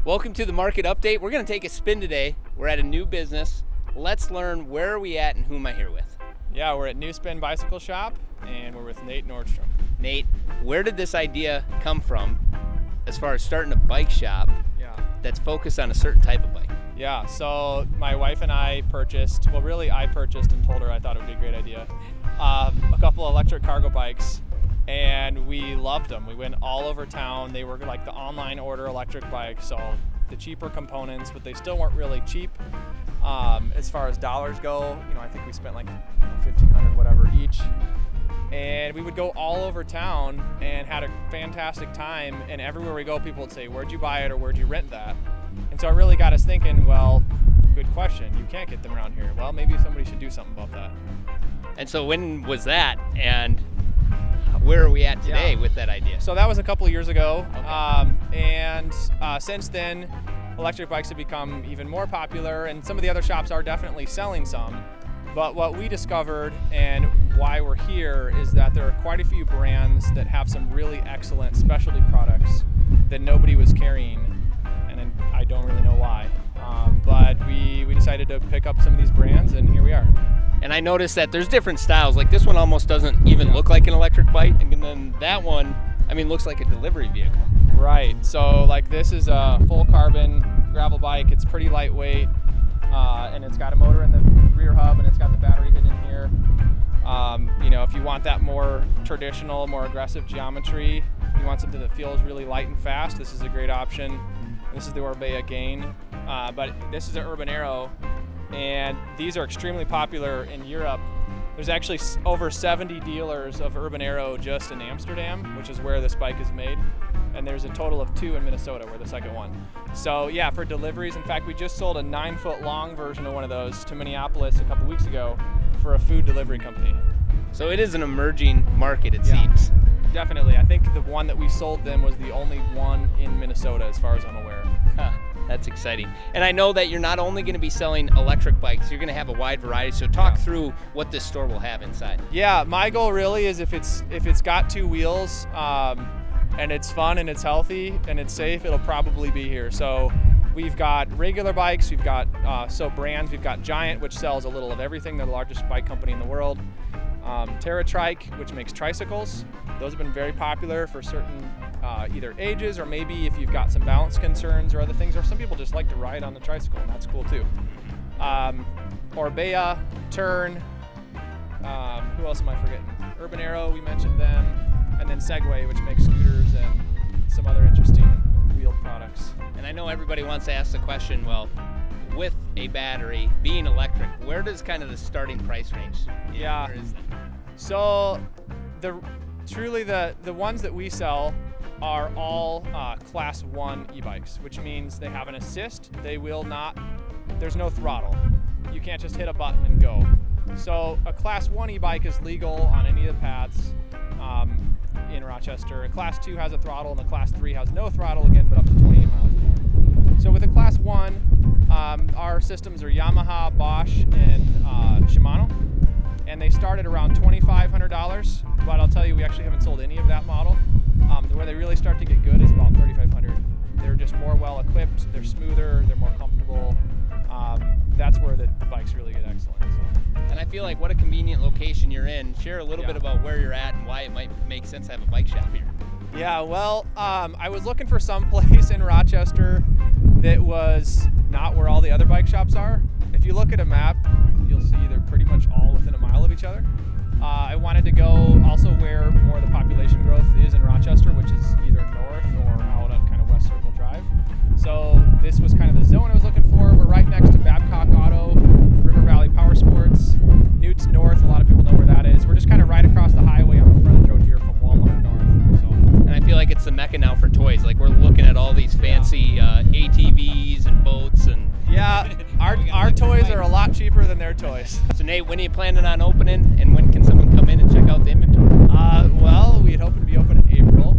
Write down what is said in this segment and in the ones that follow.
Welcome to the market update. We're going to take a spin today. We're at a new business. Let's learn where are we at and who am I here with? Yeah, we're at New Spin Bicycle Shop and we're with Nate Nordstrom. Nate, where did this idea come from as far as starting a bike shop that's focused on a certain type of bike? Yeah, so my wife and I purchased, I purchased and told her I thought it would be a great idea, a couple electric cargo bikes, and we loved them. We went all over town. They were like the online order electric bikes, so the cheaper components, but they still weren't really cheap. As far as dollars go, I think we spent like $1,500 whatever each. And we would go all over town and had a fantastic time, and everywhere we go people would say, where'd you buy it or where'd you rent that? And so it really got us thinking, well, good question, you can't get them around here. Well, maybe somebody should do something about that. And so when was that, and where are we at today with that idea? So that was a couple of years ago. Okay. Since then electric bikes have become even more popular, and some of the other shops are definitely selling some. But what we discovered and why we're here is that there are quite a few brands that have some really excellent specialty products that nobody was carrying, and I don't really know why. But we decided to pick up some of these brands, and here we are. And I noticed that there's different styles. Like this one almost doesn't even look like an electric bike, and then that one, looks like a delivery vehicle. Right, so like this is a full carbon gravel bike. It's pretty lightweight, and it's got a motor in the rear hub, and it's got the battery hidden in here. If you want that more traditional, more aggressive geometry, you want something that feels really light and fast, this is a great option. This is the Orbea Gain, but this is an Urban Arrow, and these are extremely popular in Europe. There's actually over 70 dealers of Urban Arrow just in Amsterdam, which is where this bike is made. And there's a total of 2 in Minnesota. We're the second one. So yeah, for deliveries, in fact, we just sold a 9-foot long version of one of those to Minneapolis a couple weeks ago for a food delivery company. So it is an emerging market, it seems. Definitely. I think the one that we sold them was the only one in Minnesota, as far as I'm aware. That's exciting. And I know that you're not only going to be selling electric bikes, you're going to have a wide variety. So talk through what this store will have inside. Yeah, my goal really is if it's got 2 wheels, and it's fun and it's healthy and it's safe, it'll probably be here. So we've got regular bikes, we've got brands, we've got Giant, which sells a little of everything. They're the largest bike company in the world. TerraTrike, which makes tricycles. Those have been very popular for certain either ages, or maybe if you've got some balance concerns or other things, or some people just like to ride on the tricycle, and that's cool too. Orbea, Turn, who else am I forgetting? Urban Arrow, we mentioned them. And then Segway, which makes scooters and some other interesting wheeled products. And I know everybody wants to ask the question, well, with a battery, being electric, where does kind of the starting price range? Yeah. Where is that? So the ones that we sell are all class 1 e-bikes, which means they have an assist. There's no throttle. You can't just hit a button and go. So a class 1 e-bike is legal on any of the paths in Rochester. A class 2 has a throttle, and the class 3 has no throttle again, but up to 28 miles an hour. So with a class 1, our systems are Yamaha, Bosch, and Shimano, and they start at around $2,500, but I'll tell you, we actually haven't sold any of that model. Where they really start to get good is about $3,500. They're just more well equipped, they're smoother, they're more comfortable. That's where the bikes really get excellent. So. And I feel like what a convenient location you're in. Share a little bit about where you're at and why it might make sense to have a bike shop here. Yeah, well, I was looking for some place in Rochester that was not where all the other bike shops are. If you look at a map, you'll see they're pretty much all within a mile of each other. I wanted to go also where more of the population growth is in Rochester, which is either north or out on kind of West Circle Drive. So this was kind of the zone I was looking for. We're right next to Babcock Auto, River Valley Power Sports, Newt's North. A lot of people know where that is. We're just kind of right across the highway on the frontage road here from Walmart North. So. And I feel like it's the mecca now for toys. Like we're looking at all these fancy ATVs and boats and. Yeah, our toys are a lot cheaper than their toys. So Nate, when are you planning on opening, and when can someone come in and check out the inventory? Well, we had hoped to be open in April,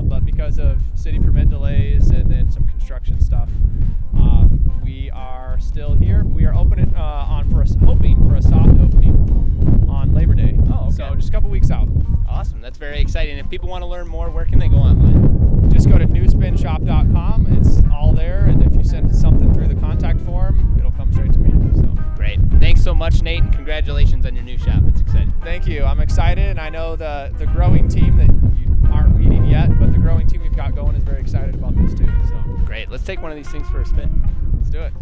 but because of city permit delays and then some construction stuff, we are still here. We are opening hoping for a soft opening on Labor Day. Oh, okay. So just a couple weeks out. Awesome, that's very exciting. If people want to learn more, where can they go online? Just go to newspinshop.com. It's all there. congratulations on your new shop. It's exciting. Thank you. I'm excited, and I know the growing team that you aren't leading yet, but the growing team we've got going is very excited about this too. So Great. Let's take one of these things for a spin. let's do it.